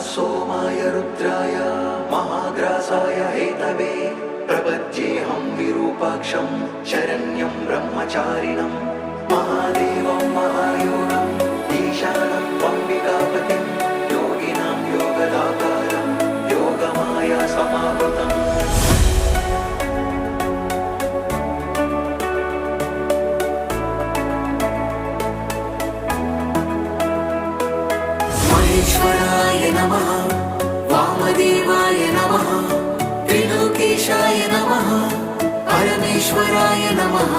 सोमाय रुद्राय महाग्रासाय हेतवे प्रपद्येऽहं विरूपाक्षं शरण्यं ब्रह्मचारिणं महादेवं महायोगम् ईशानं त्वम्बिकापतिं योगिनां योगदाकारं योगमाया समावृतम् महेश्वराय नमः वामदेवाय नमः त्रिलोकेशाय नमः परमेश्वराय नमः